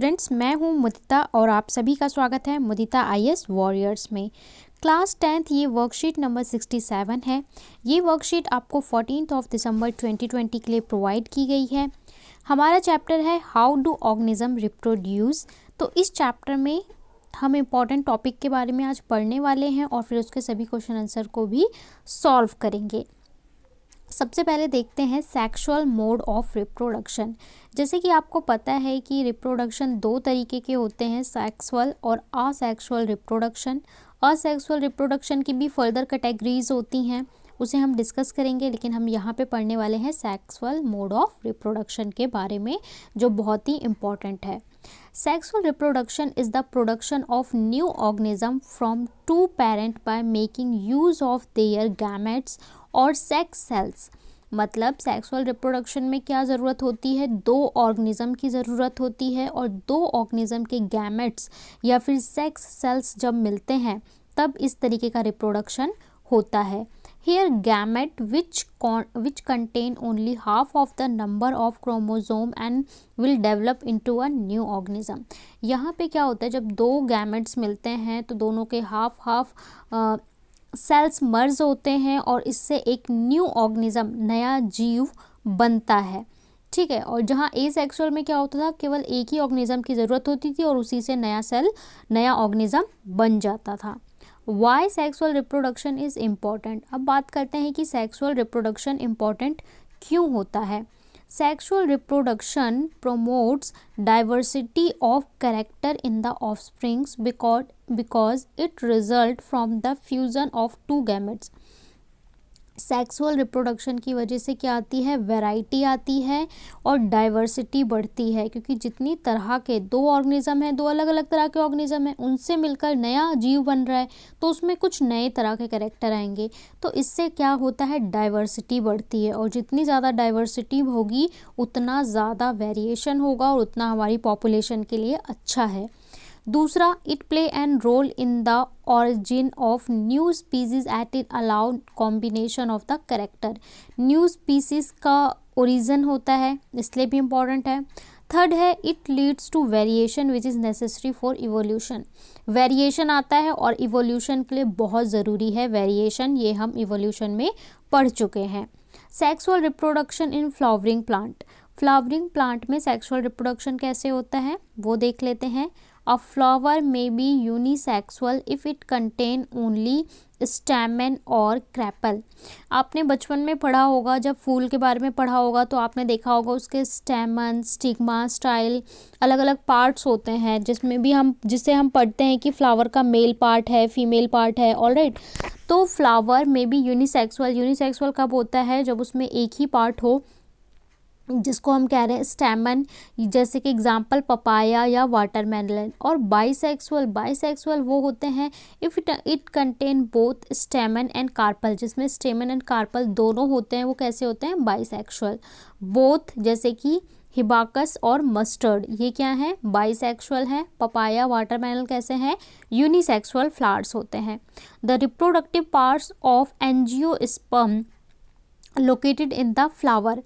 Students, मैं हूं मुदिता और आप सभी का स्वागत है मुदिता आईएएस वॉरियर्स में। क्लास 10th ये वर्कशीट नंबर 67 है। ये वर्कशीट आपको 14 दिसंबर 2020 के लिए प्रोवाइड की गई है। हमारा चैप्टर है हाउ डू ऑर्गेनिज्म रिप्रोड्यूस। तो इस चैप्टर में हम इम्पॉर्टेंट टॉपिक के बारे में आज पढ़ने वाले हैं और फिर उसके सभी क्वेश्चन आंसर को भी सॉल्व करेंगे। सबसे पहले देखते हैं सेक्सुअल मोड ऑफ रिप्रोडक्शन। जैसे कि आपको पता है कि रिप्रोडक्शन दो तरीके के होते हैं, सेक्सुअल और असेक्सुअल रिप्रोडक्शन। असेक्सुअल रिप्रोडक्शन की भी फर्दर कैटेगरीज होती हैं, उसे हम डिस्कस करेंगे, लेकिन हम यहाँ पे पढ़ने वाले हैं सेक्सुअल मोड ऑफ रिप्रोडक्शन के बारे में, जो बहुत ही इम्पॉर्टेंट है। Sexual reproduction is the production of new organism from two parent by making use of their gametes और sex cells। मतलब सेक्सुअल रिप्रोडक्शन में क्या ज़रूरत होती है, दो ऑर्गेनिज्म की ज़रूरत होती है और दो ऑर्गेनिज्म के गैमेट्स या फिर सेक्स सेल्स जब मिलते हैं तब इस तरीके का रिप्रोडक्शन होता है। Here gamete which contain only half of the number of chromosome and will develop into a new organism। यहाँ पे क्या होता है, जब दो गैमेट्स मिलते हैं तो दोनों के हाफ सेल्स मर्ज होते हैं और इससे एक न्यू ऑर्गेनिज्म, नया जीव बनता है। ठीक है। और जहाँ एसेक्सुअल में क्या होता था, केवल एक ही ऑर्गेनिज्म की ज़रूरत होती थी और उसी से नया सेल, नया ऑर्गेनिज्म बन जाता था। Why sexual reproduction is important. अब बात करते हैं कि सेक्सुअल रिप्रोडक्शन इम्पॉर्टेंट क्यों होता है। Sexual reproduction promotes diversity of character in the offsprings because it result from the fusion of two gametes. Sexual reproduction की वजह से क्या आती है, वैरायटी आती है और डाइवर्सिटी बढ़ती है, क्योंकि जितनी तरह के दो ऑर्गेनिज्म हैं, दो अलग अलग तरह के ऑर्गेनिज्म हैं, उनसे मिलकर नया जीव बन रहा है तो उसमें कुछ नए तरह के कैरेक्टर आएंगे, तो इससे क्या होता है, डाइवर्सिटी बढ़ती है। और जितनी ज़्यादा डाइवर्सिटी होगी उतना ज़्यादा वेरिएशन होगा और उतना हमारी पॉपुलेशन के लिए अच्छा है। दूसरा, it play an role in the origin of new species at it allow combination of the character. New species का ओरिजिन होता है, इसलिए भी इम्पॉर्टेंट है। थर्ड है, it leads to variation which is necessary for evolution. Variation आता है और इवोल्यूशन के लिए बहुत ज़रूरी है वेरिएशन, ये हम इवोल्यूशन में पढ़ चुके हैं। Sexual reproduction in flowering plant. Flowering plant में सेक्सुअल रिप्रोडक्शन कैसे होता है वो देख लेते हैं। A flower may be unisexual if it contain only stamen और क्रैपल। आपने बचपन में पढ़ा होगा, जब फूल के बारे में पढ़ा होगा तो आपने देखा होगा उसके स्टेमन, स्टिग्मा, स्टाइल, अलग अलग पार्ट्स होते हैं, जिसे हम पढ़ते हैं कि फ्लावर का मेल पार्ट है, फीमेल पार्ट है। ऑलराइट, तो फ्लावर में भी यूनिसेक्सुअल। यूनिसेक्सुअल कब होता है, जब उसमें एक ही पार्ट हो, जिसको हम कह रहे हैं स्टेमन, जैसे कि एग्जांपल पपाया या वाटरमेलन। और बाइसेक्सुअल वो होते हैं if it contain both stamen and carpel, जिसमें स्टेमन एंड कार्पल दोनों होते हैं, वो कैसे होते हैं, बाइसेक्सुअल। बोथ जैसे कि हिबाकस और मस्टर्ड, ये क्या है, बाइसेक्सुअल हैं। पपाया, वाटरमेलन कैसे हैं, यूनिसेक्सुअल फ्लावर्स होते हैं। The reproductive parts of angiosperm located in the flower.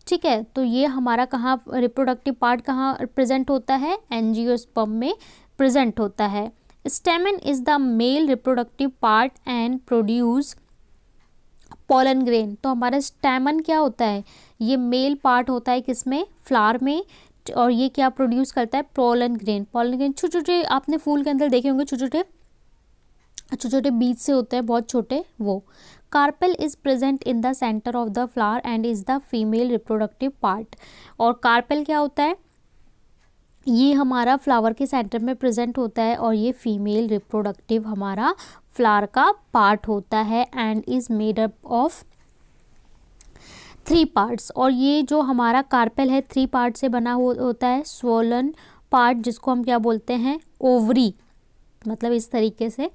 ठीक है, तो ये हमारा कहाँ रिप्रोडक्टिव पार्ट कहाँ प्रेजेंट होता है, एंजियोस्पर्म में प्रेजेंट होता है। स्टेमन is the male reproductive part and produce pollen grain. तो हमारा स्टेमन क्या होता है, ये मेल पार्ट होता है किसमें, फ्लावर में, और ये क्या प्रोड्यूस करता है, पोलन ग्रेन। पोलन ग्रेन छोटे छोटे आपने फूल के अंदर देखे होंगे, छोटे छोटे बीज से होते हैं, बहुत छोटे वो। Carpel is present in the centre of the flower and is the female reproductive part. और कार्पेल क्या होता है, ये हमारा फ्लावर के सेंटर में प्रेजेंट होता है और ये फीमेल रिप्रोडक्टिव हमारा फ्लावर का पार्ट होता है and is made up of 3 parts. और ये जो हमारा कार्पेल है 3 पार्ट से बना होता है। स्वोलन पार्ट, जिसको हम क्या बोलते हैं, ओवरी, मतलब इस तरीके से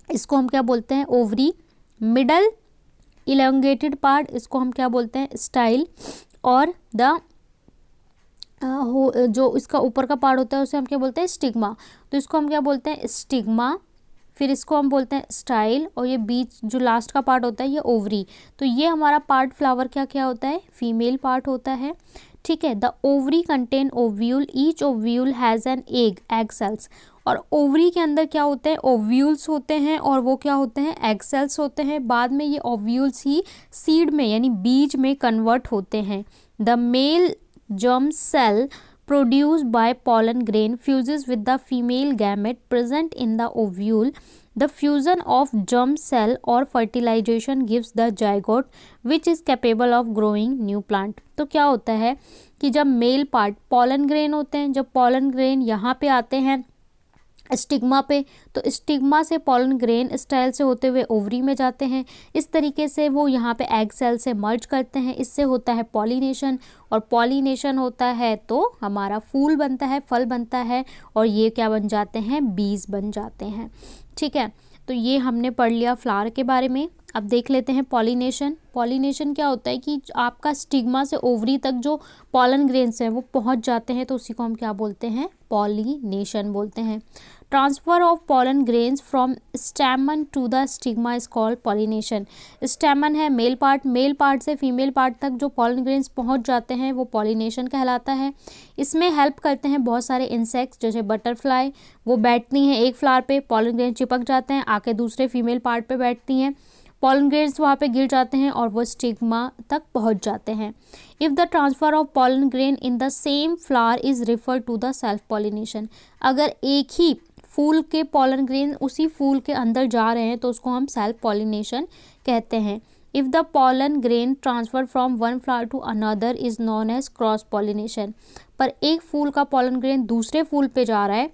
इसको हम क्या बोलते हैं, ओवरी। मिडल इलोंगेटेड पार्ट, इसको हम क्या बोलते हैं, स्टाइल। और जो इसका ऊपर का पार्ट होता है उसे हम क्या बोलते हैं, स्टिग्मा। तो इसको हम क्या बोलते हैं, स्टिग्मा। फिर इसको हम बोलते हैं स्टाइल, और ये बीच जो लास्ट का पार्ट होता है ये ओवरी। तो ये हमारा पार्ट फ्लावर क्या क्या होता है, फीमेल पार्ट होता है। ठीक है। The ovary contain ovule, each ovule has an egg cells. और ओवरी के अंदर क्या होते हैं, ओव्यूल्स होते हैं और वो क्या होते हैं, एग सेल्स होते हैं। बाद में ये ओव्यूल्स ही सीड में यानी बीज में कन्वर्ट होते हैं। The male germ cell produced by pollen grain fuses with the female gamete present in the ovule. The fusion of germ cell or fertilization gives the zygote which is capable of growing new plant. तो क्या होता है कि जब male part pollen grain होते हैं, जब pollen grain यहाँ पे आते हैं स्टिग्मा पे, तो स्टिग्मा से पॉलन ग्रेन स्टाइल से होते हुए ओवरी में जाते हैं। इस तरीके से वो यहाँ पे एग सेल से मर्ज करते हैं। इससे होता है पॉलिनेशन, और पॉलिनेशन होता है तो हमारा फूल बनता है, फल बनता है, और ये क्या बन जाते हैं, बीज बन जाते हैं। ठीक है, तो ये हमने पढ़ लिया फ्लावर के बारे में। अब देख लेते हैं पॉलिनेशन। पॉलिनेशन क्या होता है कि आपका स्टिग्मा से ओवरी तक जो पॉलन ग्रेन्स हैं वो पहुंच जाते हैं, तो उसी को हम क्या बोलते हैं, पॉलिनेशन बोलते हैं। Transfer of pollen grains from stamen to the stigma is called pollination. Stamen है मेल पार्ट से फीमेल पार्ट तक जो पॉलन ग्रेन्स पहुंच जाते हैं वो पॉलिनेशन कहलाता है। इसमें हेल्प करते हैं बहुत सारे इंसेक्ट्स, जैसे बटरफ्लाई, वो बैठती हैं एक फ्लावर पे, पॉलन ग्रेन चिपक जाते हैं, आके दूसरे फीमेल पार्ट पे बैठती हैं, पॉलन ग्रेन्स वहाँ पे गिर जाते हैं और वो स्टिग्मा तक पहुँच जाते हैं। If the transfer of pollen grain in the same flower is refer to the self pollination. अगर एक ही फूल के पॉलन ग्रेन उसी फूल के अंदर जा रहे हैं तो उसको हम सेल्फ पॉलिनेशन कहते हैं। If the pollen grain transfer from one flower to another is known as cross pollination. पर एक फूल का पॉलन ग्रेन दूसरे फूल पे जा रहा है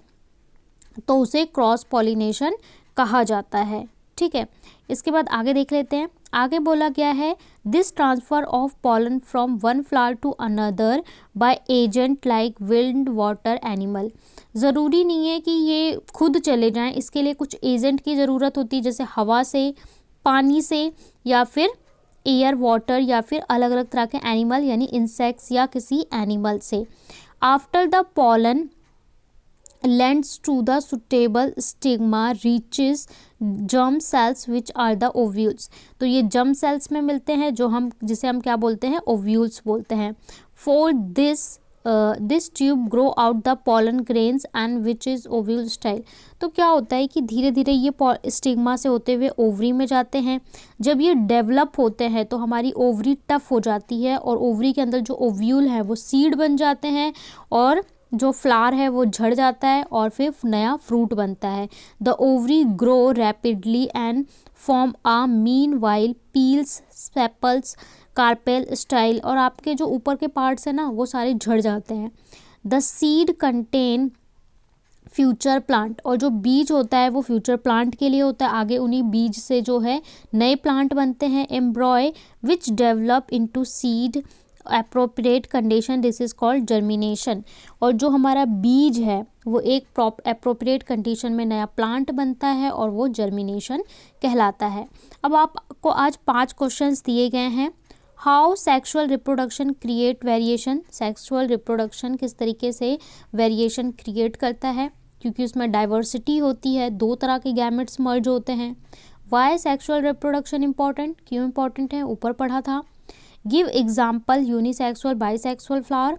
तो उसे क्रॉस पॉलिनेशन कहा जाता है। ठीक है, इसके बाद आगे देख लेते हैं। आगे बोला गया है this transfer of pollen from one flower to another by agent like wind, water, animal. ज़रूरी नहीं है कि ये खुद चले जाएं, इसके लिए कुछ एजेंट की ज़रूरत होती है, जैसे हवा से, पानी से, या फिर एयर, वाटर, या फिर अलग अलग तरह के एनिमल यानी इंसेक्ट्स या किसी एनिमल से। After the pollen lends to the suitable stigma reaches germ cells which are the ovules। तो ये germ cells में मिलते हैं जो हम जिसे हम क्या बोलते हैं, ovules बोलते हैं। For this tube grow out the pollen grains and which is ovule style। तो क्या होता है कि धीरे धीरे ये स्टिग्मा से होते हुए ओवरी में जाते हैं। जब ये डेवलप होते हैं तो हमारी ओवरी टफ हो जाती है और ओवरी के अंदर जो ओव्यूल है वो सीड बन जाते हैं और जो फ्लावर है वो झड़ जाता है और फिर नया फ्रूट बनता है। The ovary grow rapidly and form a meanwhile peels, sepals, carpel style. और आपके जो ऊपर के पार्ट्स हैं ना वो सारे झड़ जाते हैं। The seed contain future plant. और जो बीज होता है वो फ्यूचर प्लांट के लिए होता है, आगे उन्हीं बीज से जो है नए प्लांट बनते हैं। एम्ब्रॉय which develop into seed appropriate condition, this is called germination. और जो हमारा बीज है वो एक एप्रोप्रिएट कंडीशन में नया प्लांट बनता है और वो जर्मिनेशन कहलाता है। अब आपको आज 5 क्वेश्चंस दिए गए हैं। How sexual reproduction create variation. Sexual reproduction किस तरीके से वेरिएशन क्रिएट करता है, क्योंकि उसमें डाइवर्सिटी होती है, 2 तरह के गैमेट्स मर्ज होते हैं। वाई सेक्सुअल रिप्रोडक्शन इंपॉर्टेंट, क्यों इंपॉर्टेंट है, ऊपर पढ़ा था। Give example unisexual bisexual flower.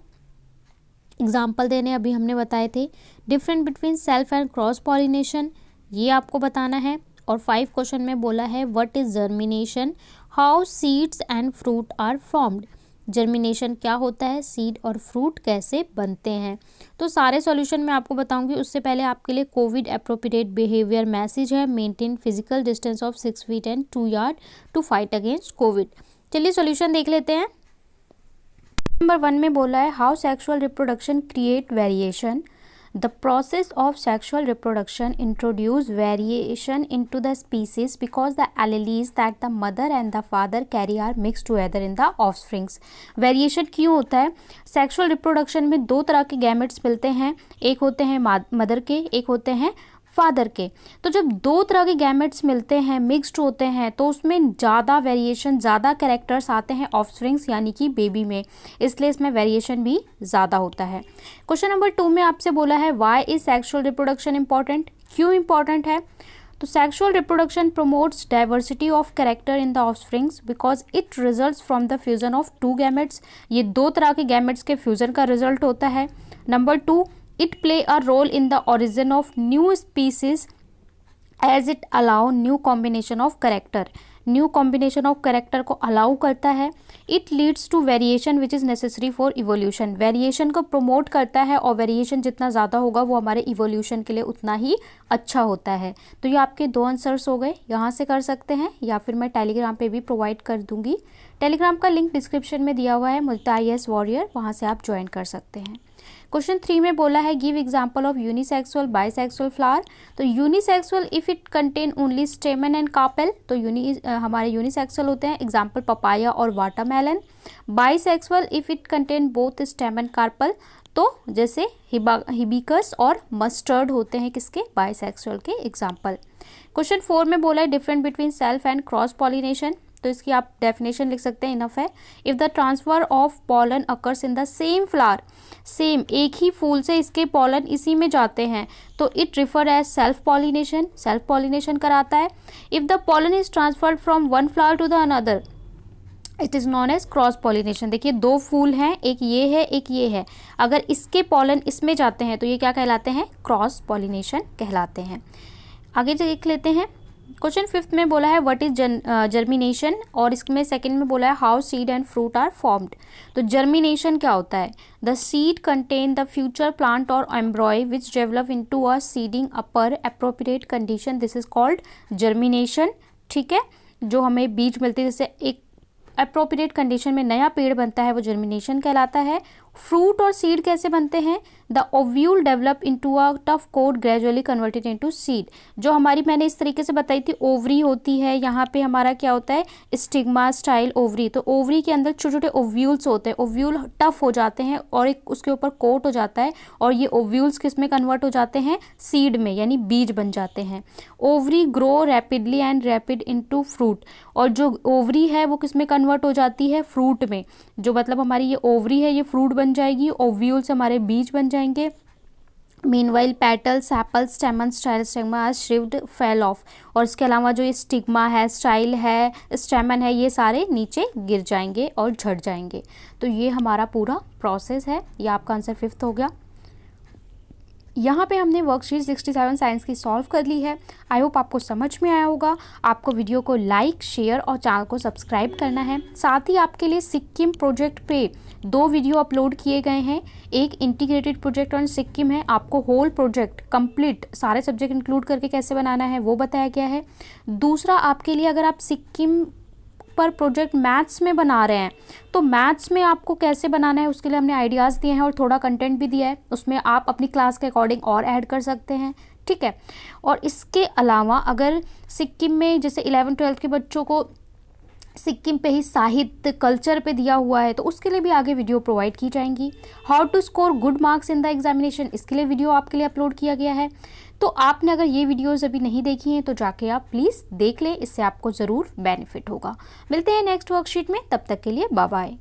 Example देने अभी हमने बताए थे। Different between self and cross pollination, ये आपको बताना है। और 5 क्वेश्चन में बोला है what is germination, how seeds and fruit are formed. Germination क्या होता है, सीड और फ्रूट कैसे बनते हैं। तो सारे सॉल्यूशन मैं आपको बताऊंगी। उससे पहले आपके लिए कोविड एप्रोप्रिएट बिहेवियर मैसेज है। Maintain physical distance of 6 feet and 2 yard to fight against covid. चलिए सॉल्यूशन देख लेते हैं। नंबर 1 में बोला है how sexual reproduction create variation. The process of sexual reproduction introduce variation into the species because the alleles that the mother and the father carry are mix together in the offsprings. Variation क्यों होता है, sexual reproduction में 2 तरह के gametes मिलते हैं, एक होते हैं मदर के, एक होते हैं फादर के। तो जब 2 तरह के गैमेट्स मिलते हैं, मिक्स्ड होते हैं, तो उसमें ज़्यादा वेरिएशन, ज़्यादा कैरेक्टर्स आते हैं ऑफस्प्रिंग्स यानी कि बेबी में, इसलिए इसमें वेरिएशन भी ज़्यादा होता है। क्वेश्चन नंबर 2 में आपसे बोला है why is sexual reproduction important, क्यों इंपॉर्टेंट है। तो sexual reproduction promotes diversity of character in the offsprings because it results from the fusion of two gametes. ये दो तरह के गैमेट्स के फ्यूजन का रिजल्ट होता है। Number 2, it play a role in the origin of new species as it allow new combination of character. New combination of character को allow करता है। It leads to variation which is necessary for evolution. Variation को promote करता है और variation जितना ज़्यादा होगा वो हमारे इवोल्यूशन के लिए उतना ही अच्छा होता है। तो ये आपके 2 आंसर्स हो गए, यहाँ से कर सकते हैं या फिर मैं टेलीग्राम पे भी प्रोवाइड कर दूँगी। टेलीग्राम का लिंक डिस्क्रिप्शन में दिया हुआ है, मुदिता IAS वॉरियर, वहाँ से आप ज्वाइन कर सकते हैं। क्वेश्चन 3 में बोला है give example of unisexual bisexual flower. तो unisexual if it contain only stamen and carpel, तो हमारे यूनिसेक्सुअल होते हैं, एग्जांपल पपाया और watermelon. Bisexual if it contain both stamen carpel, तो जैसे हिबिस्कस और मस्टर्ड होते हैं किसके, बाइसेक्सुअल के एग्जाम्पल। क्वेश्चन 4 में बोला है different between self and cross pollination. तो इसकी आप डेफिनेशन लिख सकते हैं, इनफ है। If the transfer of pollen occurs in the same flower, same एक ही फूल से इसके पॉलन इसी में जाते हैं तो it refer as self pollination, self pollination कराता है। If the pollen is transferred from one flower to the another it is known as cross pollination. देखिए 2 फूल हैं, एक ये है एक ये है, अगर इसके पॉलन इसमें जाते हैं तो ये क्या कहलाते हैं, क्रॉस पॉलिनेशन कहलाते हैं। आगे देख लेते हैं। क्वेश्चन 5 में बोला है व्हाट इज जर्मिनेशन, और इसमें सेकंड में बोला है how seed and fruit are formed. तो जर्मिनेशन क्या होता है, the seed contain the future plant और embryo which develop into a seeding upper appropriate condition, this is called germination. ठीक है, जो हमें बीज मिलती है, जैसे एक अप्रोप्रिएट कंडीशन में नया पेड़ बनता है वो जर्मिनेशन कहलाता है। फ्रूट और सीड कैसे बनते हैं, the ovule develop into a tough coat gradually converted into seed. जो हमारी मैंने इस तरीके से बताई थी ओवरी होती है, यहाँ पे हमारा क्या होता है स्टिग्मा स्टाइल ओवरी। तो ओवरी के अंदर छोटे छोटे ओव्यूल्स होते हैं, ओव्यूल टफ हो जाते हैं और एक उसके ऊपर कोट हो जाता है और ये ओव्यूल्स किस में कन्वर्ट हो जाते हैं, सीड में, यानी बीज बन जाते हैं। Ovary grow rapidly and rapid into fruit, और जो ओवरी है वो किस में कन्वर्ट हो जाती है, फ्रूट में। जो मतलब हमारी ये ओवरी है ये फ्रूट बन जाएगी, ओव्यूल से हमारे बीज बन जाएंगे। Meanwhile petal sepal stamen style stigma shrivelled fell off, और इसके अलावा जो ये स्टिग्मा है, स्टाइल है, स्टेमन है, ये सारे नीचे गिर जाएंगे और झड़ जाएंगे। तो ये हमारा पूरा प्रोसेस है। ये आपका आंसर 5th हो गया। यहाँ पे हमने वर्कशीट 67 साइंस की सॉल्व कर ली है। आई होप आपको समझ में आया होगा। आपको वीडियो को लाइक, शेयर और चैनल को सब्सक्राइब करना है। साथ ही आपके लिए सिक्किम प्रोजेक्ट पे 2 वीडियो अपलोड किए गए हैं। एक इंटीग्रेटेड प्रोजेक्ट ऑन सिक्किम है, आपको होल प्रोजेक्ट कंप्लीट सारे सब्जेक्ट इंक्लूड करके कैसे बनाना है वो बताया गया है। दूसरा आपके लिए अगर आप सिक्किम पर प्रोजेक्ट मैथ्स में बना रहे हैं तो मैथ्स में आपको कैसे बनाना है उसके लिए हमने आइडियाज़ दिए हैं और थोड़ा कंटेंट भी दिया है, उसमें आप अपनी क्लास के अकॉर्डिंग और ऐड कर सकते हैं। ठीक है, और इसके अलावा अगर सिक्किम में जैसे 11th-12th के बच्चों को सिक्किम पे ही साहित्य कल्चर पे दिया हुआ है तो उसके लिए भी आगे वीडियो प्रोवाइड की जाएंगी। How to score good marks in the examination, इसके लिए वीडियो आपके लिए अपलोड किया गया है। तो आपने अगर ये वीडियोस अभी नहीं देखी हैं तो जाके आप प्लीज़ देख लें, इससे आपको ज़रूर बेनिफिट होगा। मिलते हैं नेक्स्ट वर्कशीट में, तब तक के लिए बाय बाय।